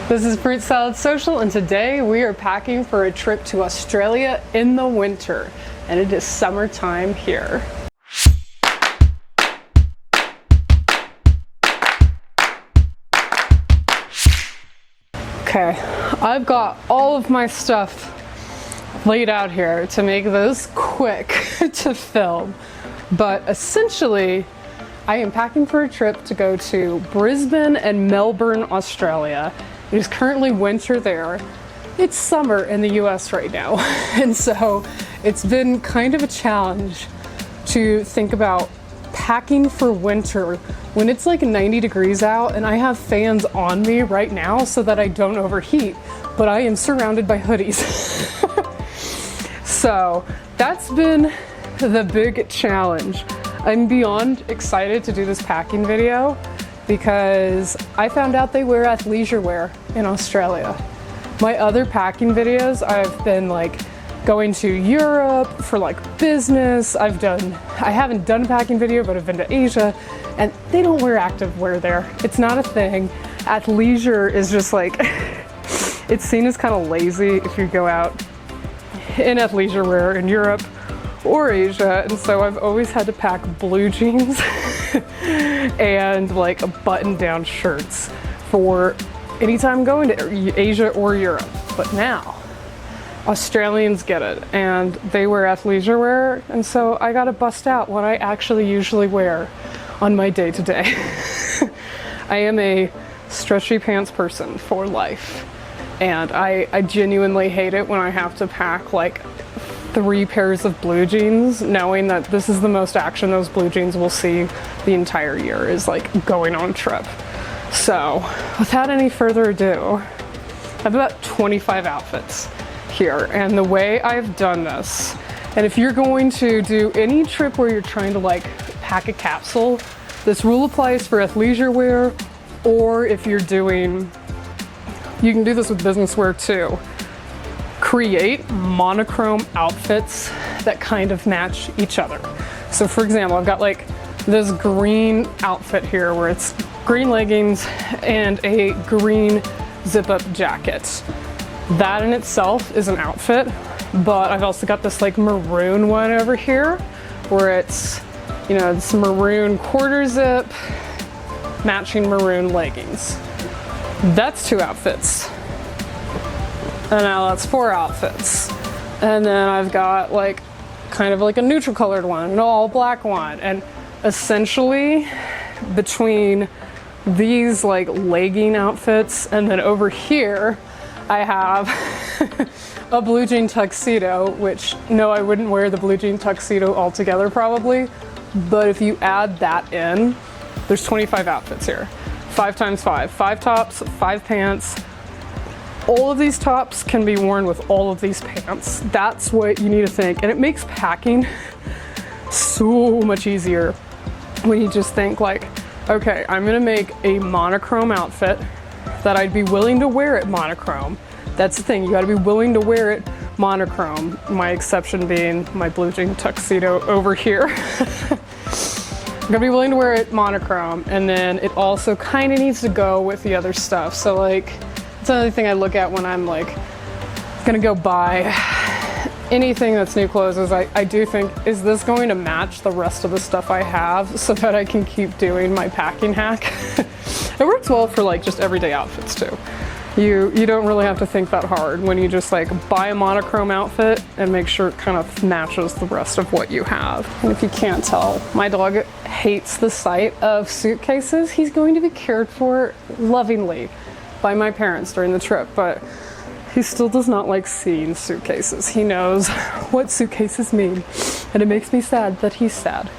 This is Fruit Salad Social, and today we are packing for a trip to Australia in the winter, and it is summertime here. Okay, I've got all of my stuff laid out here to make this quick to film, but essentially I am packing for a trip to go to Brisbane and Melbourne, Australia. It is currently winter there. It's summer in the US right now. And so it's been kind of a challenge to think about packing for winter when it's like 90 degrees out and I have fans on me right now so that I don't overheat, but I am surrounded by hoodies. So that's been the big challenge. I'm beyond excited to do this packing video because I found out they wear athleisure wear in Australia. My other packing videos, I've been like going to Europe for like business. I haven't done a packing video, but I've been to Asia and they don't wear active wear there. It's not a thing. Athleisure is just like, it's seen as kind of lazy if you go out in athleisure wear in Europe or Asia, and so I've always had to pack blue jeans and like button-down shirts for anytime going to Asia or Europe. But now Australians get it and they wear athleisure wear, and so I gotta bust out what I actually usually wear on my day-to-day. I am a stretchy pants person for life, and I genuinely hate it when I have to pack like 3 pairs of blue jeans, knowing that this is the most action those blue jeans will see the entire year, is like going on a trip. So without any further ado, I have about 25 outfits here, and the way I've done this, and if you're going to do any trip where you're trying to like pack a capsule, this rule applies for athleisure wear, or if you're doing, you can do this with business wear too. Create monochrome outfits that kind of match each other. So for example, I've got like this green outfit here where it's green leggings and a green zip-up jacket. That in itself is an outfit, but I've also got this like maroon one over here where it's, you know, it's maroon quarter zip, matching maroon leggings. That's 2 outfits. And now that's 4 outfits. And then I've got like kind of like a neutral colored one, an all black one. And essentially between these like legging outfits and then over here, I have a blue jean tuxedo, which no, I wouldn't wear the blue jean tuxedo altogether probably. But if you add that in, there's 25 outfits here. 5 times 5, 5 tops, 5 pants. All of these tops can be worn with all of these pants. That's what you need to think. And it makes packing so much easier when you just think like, okay, I'm gonna make a monochrome outfit that I'd be willing to wear it monochrome. That's the thing, you gotta be willing to wear it monochrome. My exception being my blue jean tuxedo over here. I'm gonna be willing to wear it monochrome, and then it also kind of needs to go with the other stuff. So like, it's another thing I look at when I'm like gonna go buy anything that's new clothes is I do think, is this going to match the rest of the stuff I have so that I can keep doing my packing hack? It works well for like just everyday outfits too. You don't really have to think that hard when you just like buy a monochrome outfit and make sure it kind of matches the rest of what you have. And if you can't tell, my dog hates the sight of suitcases. He's going to be cared for lovingly by my parents during the trip, but he still does not like seeing suitcases. He knows what suitcases mean, and it makes me sad that he's sad.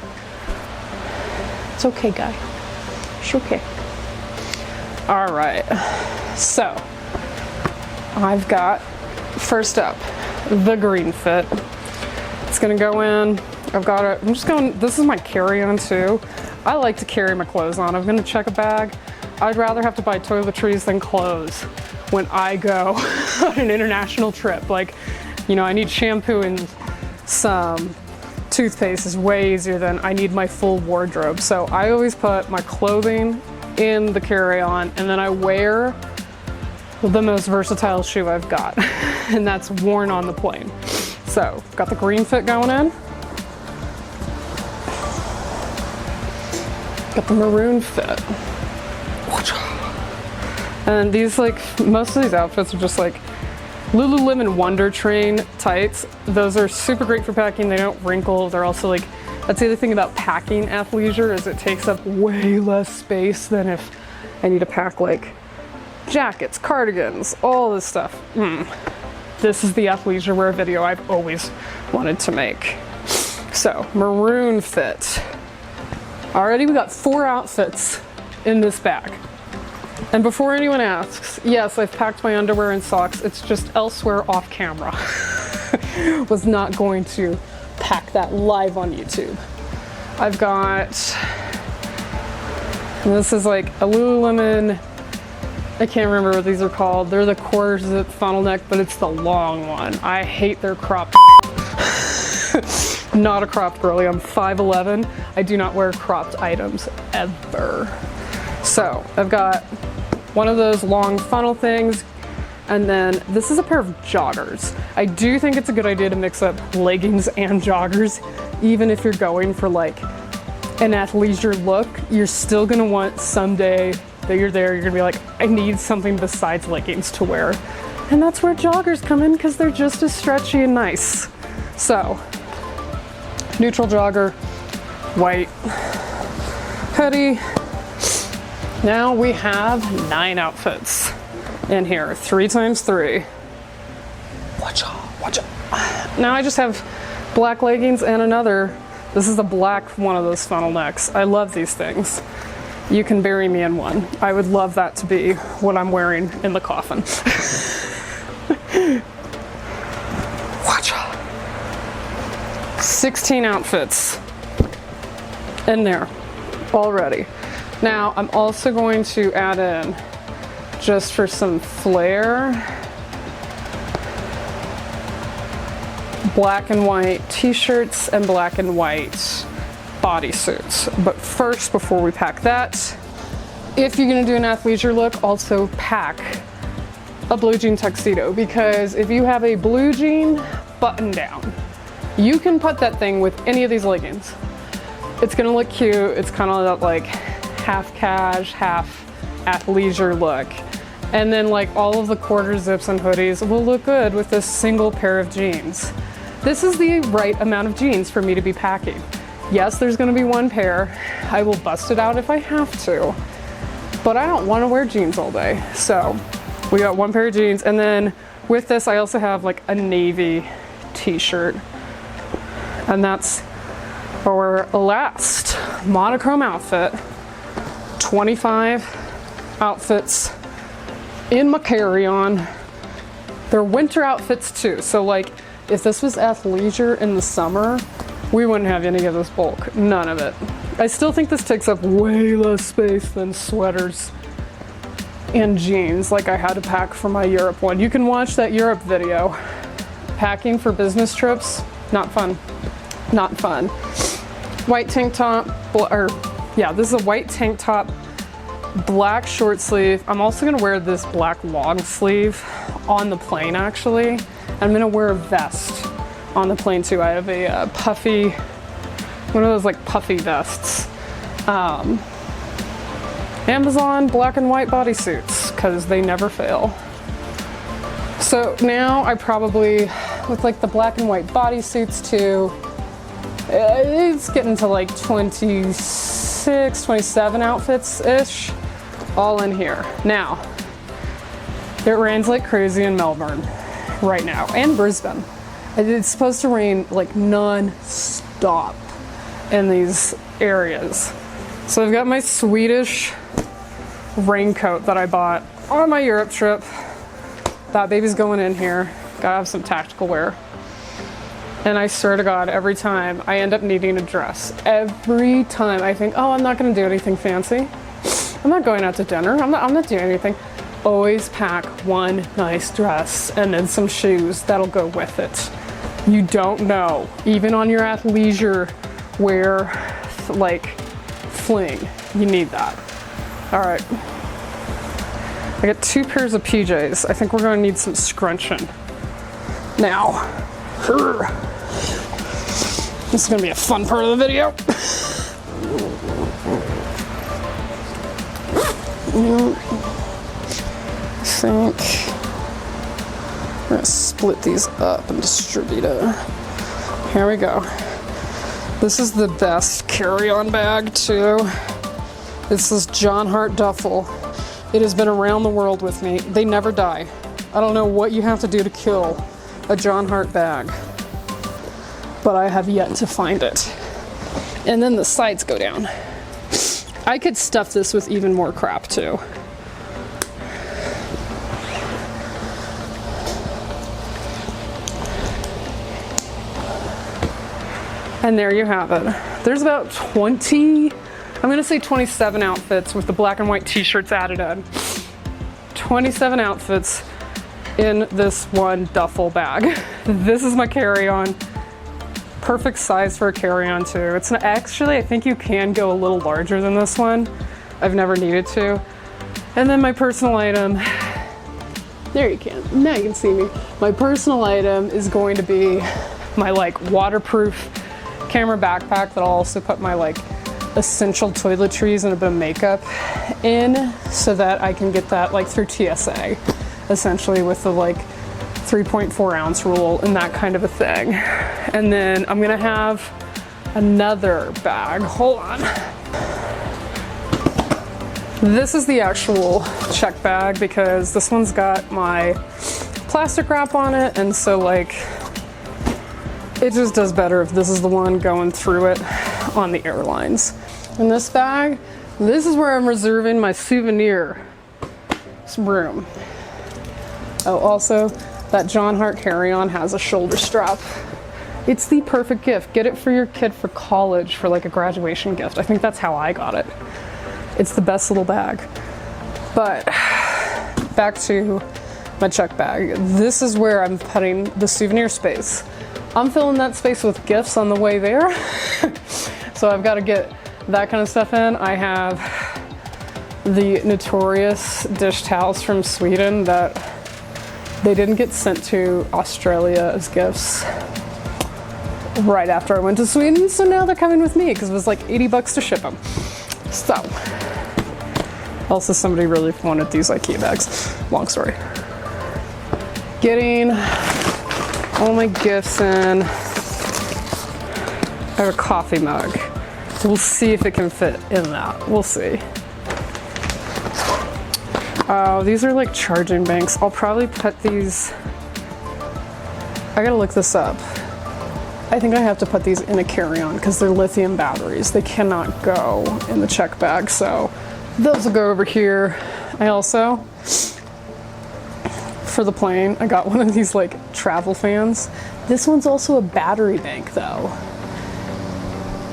It's okay, guy. It's okay. All right, so I've got, first up, the green fit. It's gonna go in. This is my carry-on too. I like to carry my clothes on. I'm gonna check a bag. I'd rather have to buy toiletries than clothes when I go on an international trip. Like, you know, I need shampoo and some toothpaste is way easier than I need my full wardrobe. So I always put my clothing in the carry-on, and then I wear the most versatile shoe I've got, and that's worn on the plane. So, got the green fit going in. Got the maroon fit. And these, like, most of these outfits are just like Lululemon Wonder Train tights. Those are super great for packing. They don't wrinkle. They're also like, that's the other thing about packing athleisure is it takes up way less space than if I need to pack like jackets, cardigans, all this stuff. This is the athleisure wear video I've always wanted to make. So, maroon fit. Already we got 4 outfits in this bag. And before anyone asks, yes, I've packed my underwear and socks. It's just elsewhere off camera. Was not going to pack that live on YouTube. I've got, this is like a Lululemon, I can't remember what these are called. They're the quarter zip funnel neck, but it's the long one. I hate their cropped. Not a cropped girly. I'm 5'11". I do not wear cropped items ever. So I've got one of those long funnel things, and then this is a pair of joggers. I do think it's a good idea to mix up leggings and joggers. Even if you're going for like an athleisure look, you're still gonna want someday that you're there, you're gonna be like, I need something besides leggings to wear. And that's where joggers come in because they're just as stretchy and nice. So, neutral jogger, white hoodie. Now we have 9 outfits in here, 3 times 3. Watch out. Now I just have black leggings and another. This is a black one of those funnel necks. I love these things. You can bury me in one. I would love that to be what I'm wearing in the coffin. Watch out. 16 outfits in there already. Now, I'm also going to add in, just for some flair, black and white t-shirts and black and white bodysuits. But first, before we pack that, if you're gonna do an athleisure look, also pack a blue jean tuxedo, because if you have a blue jean button down, you can put that thing with any of these leggings. It's gonna look cute. It's kind of that like half cash, half athleisure look. And then like all of the quarter zips and hoodies will look good with this single pair of jeans. This is the right amount of jeans for me to be packing. Yes, there's gonna be 1 pair. I will bust it out if I have to, but I don't wanna wear jeans all day. So we got 1 pair of jeans, and then with this, I also have like a navy t-shirt, and that's our last monochrome outfit. 25 outfits in my carry-on. They're winter outfits too. So like if this was athleisure in the summer, we wouldn't have any of this bulk, none of it. I still think this takes up way less space than sweaters and jeans like I had to pack for my Europe one. You can watch that Europe video. Packing for business trips, not fun, not fun. White tank top, this is a white tank top, black short sleeve. I'm also gonna wear this black long sleeve on the plane actually. I'm gonna wear a vest on the plane too. I have a puffy, one of those like puffy vests. Amazon black and white bodysuits, because they never fail. So now I probably, with like the black and white bodysuits too, it's getting to like 26, 27 outfits-ish, all in here. Now, it rains like crazy in Melbourne right now, and Brisbane. It's supposed to rain like non-stop in these areas. So I've got my Swedish raincoat that I bought on my Europe trip. That baby's going in here. Gotta have some tactical wear. And I swear to God, every time I end up needing a dress. Every time I think, oh, I'm not gonna do anything fancy. I'm not going out to dinner. I'm not doing anything. Always pack 1 nice dress and then some shoes that'll go with it. You don't know, even on your athleisure wear, like fling, you need that. All right. I got 2 pairs of PJs. I think we're gonna need some scrunching. Now, this is gonna be a fun part of the video. I think we're gonna split these up and distribute it. Here we go. This is the best carry-on bag too. This is John Hart duffel. It has been around the world with me. They never die. I don't know what you have to do to kill a John Hart bag, but I have yet to find it. And then the sides go down. I could stuff this with even more crap too. And there you have it. There's about 20, I'm gonna say 27 outfits with the black and white t-shirts added in. 27 outfits in this one duffel bag. This is my carry-on. Perfect size for a carry-on too. It's not, actually, I think you can go a little larger than this one. I've never needed to. And then my personal item, there you can, now you can see me. My personal item is going to be my like waterproof camera backpack that I'll also put my like essential toiletries and a bit of makeup in, so that I can get that like through TSA, essentially with the like 3.4 ounce rule and that kind of a thing. And then I'm gonna have another bag, hold on. This is the actual check bag because this one's got my plastic wrap on it, and so like it just does better if this is the one going through it on the airlines. In this bag, this is where I'm reserving my souvenir room. Oh, also, that John Hart carry-on has a shoulder strap. It's the perfect gift. Get it for your kid for college, for like a graduation gift. I think that's how I got it. It's the best little bag. But back to my check bag. This is where I'm putting the souvenir space. I'm filling that space with gifts on the way there. So I've got to get that kind of stuff in. I have the notorious dish towels from Sweden that they didn't get sent to Australia as gifts right after I went to Sweden, so now they're coming with me because it was like 80 bucks to ship them. So, also somebody really wanted these IKEA bags. Long story. Getting all my gifts in. I have a coffee mug. We'll see if it can fit in that. We'll see. Oh, these are like charging banks. I'll probably put these, I gotta look this up. I think I have to put these in a carry-on because they're lithium batteries. They cannot go in the check bag, so those will go over here. I also, for the plane, I got one of these like travel fans. This one's also a battery bank though.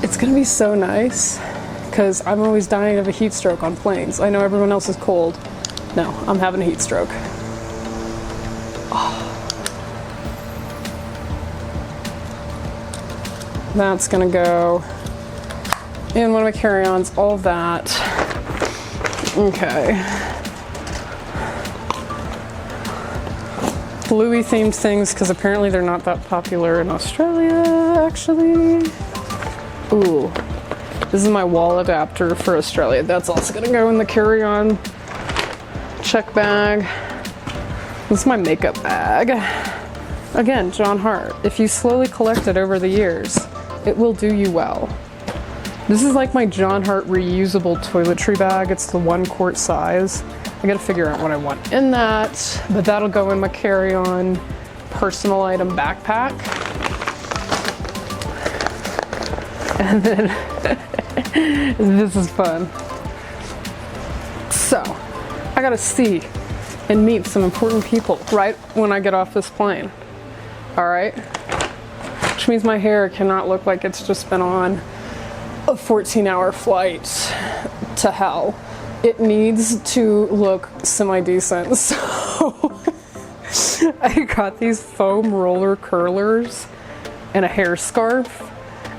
It's gonna be so nice because I'm always dying of a heat stroke on planes. I know everyone else is cold. No, I'm having a heat stroke. Oh. That's gonna go in one of my carry-ons, all of that. Okay. Bluey themed things, because apparently they're not that popular in Australia, actually. Ooh, this is my wall adapter for Australia. That's also gonna go in the carry-on check bag. This is my makeup bag. Again, John Hart. If you slowly collect it over the years, it will do you well. This is like my John Hart reusable toiletry bag. It's the 1 quart size. I gotta figure out what I want in that, but that'll go in my carry-on personal item backpack. And then, this is fun. So, I gotta see and meet some important people right when I get off this plane. All right? Which means my hair cannot look like it's just been on a 14-hour flight to hell. It needs to look semi-decent. So I got these foam roller curlers and a hair scarf.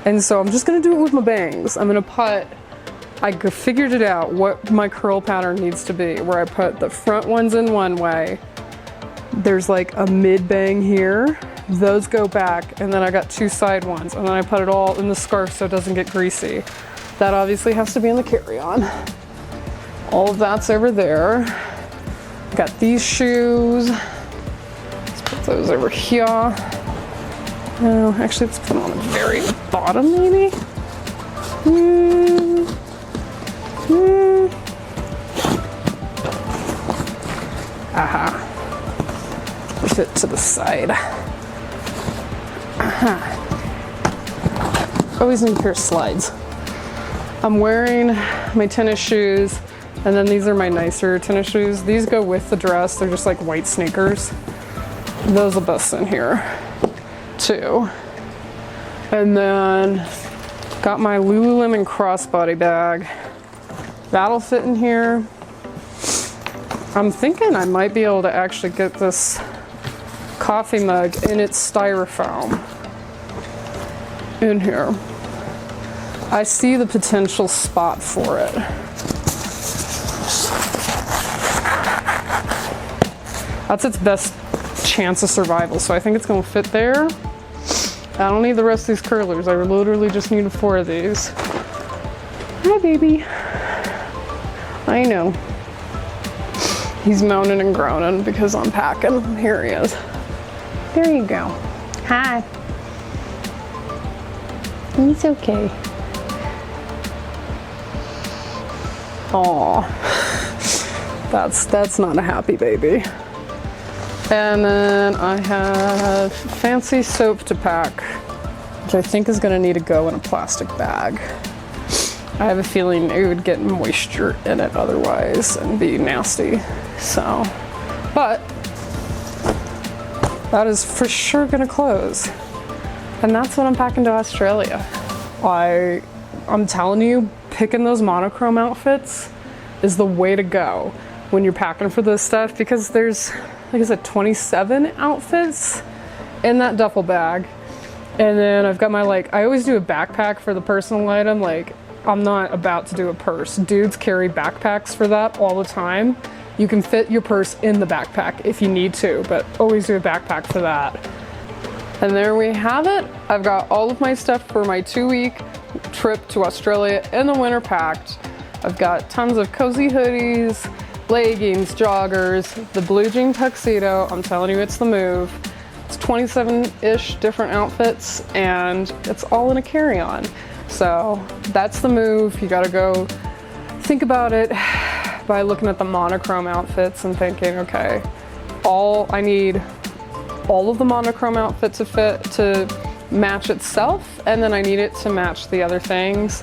And so I'm just gonna do it with my bangs. I'm gonna put I figured it out what my curl pattern needs to be, where I put the front ones in one way. There's like a mid bang here. Those go back, and then I got 2 side ones, and then I put it all in the scarf so it doesn't get greasy. That obviously has to be in the carry-on. All of that's over there. Got these shoes. Let's put those over here. No, actually, let's put them on the very bottom, maybe. Aha. Push it to the side. Always need a pair of slides. I'm wearing my tennis shoes, and then these are my nicer tennis shoes. These go with the dress. They're just like white sneakers. Those will bust in here too. And then got my Lululemon crossbody bag. That'll fit in here. I'm thinking I might be able to actually get this coffee mug in its styrofoam in here. I see the potential spot for it. That's its best chance of survival, so I think it's gonna fit there. I don't need the rest of these curlers. I literally just need 4 of these. Hi, baby. I know. He's moaning and groaning because I'm packing. Here he is. There you go. Hi. He's okay. Aw. That's not a happy baby. And then I have fancy soap to pack, which I think is gonna need to go in a plastic bag. I have a feeling it would get moisture in it otherwise and be nasty. So, but that is for sure gonna close. And that's what I'm packing to Australia. I'm telling you, picking those monochrome outfits is the way to go when you're packing for this stuff, because there's, like I said, 27 outfits in that duffel bag. And then I've got my, like, I always do a backpack for the personal item. Like, I'm not about to do a purse. Dudes carry backpacks for that all the time. You can fit your purse in the backpack if you need to, but always do a backpack for that. And there we have it. I've got all of my stuff for my 2-week trip to Australia in the winter packed. I've got tons of cozy hoodies, leggings, joggers, the blue jean tuxedo. I'm telling you, it's the move. It's 27-ish different outfits, and it's all in a carry-on. So that's the move. You gotta go think about it by looking at the monochrome outfits and thinking, okay, I need all of the monochrome outfit to fit to match itself, and then I need it to match the other things.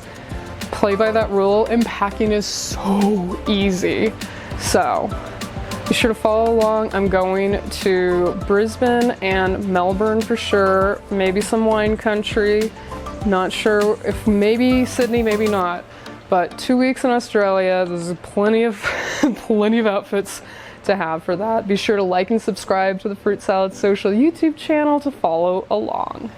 Play by that rule, and packing is so easy. So be sure to follow along. I'm going to Brisbane and Melbourne for sure, maybe some wine country. Not sure if maybe Sydney, maybe not, but 2 weeks in Australia. There's plenty of outfits to have for that. Be sure to like and subscribe to the Fruit Salad Social YouTube channel to follow along.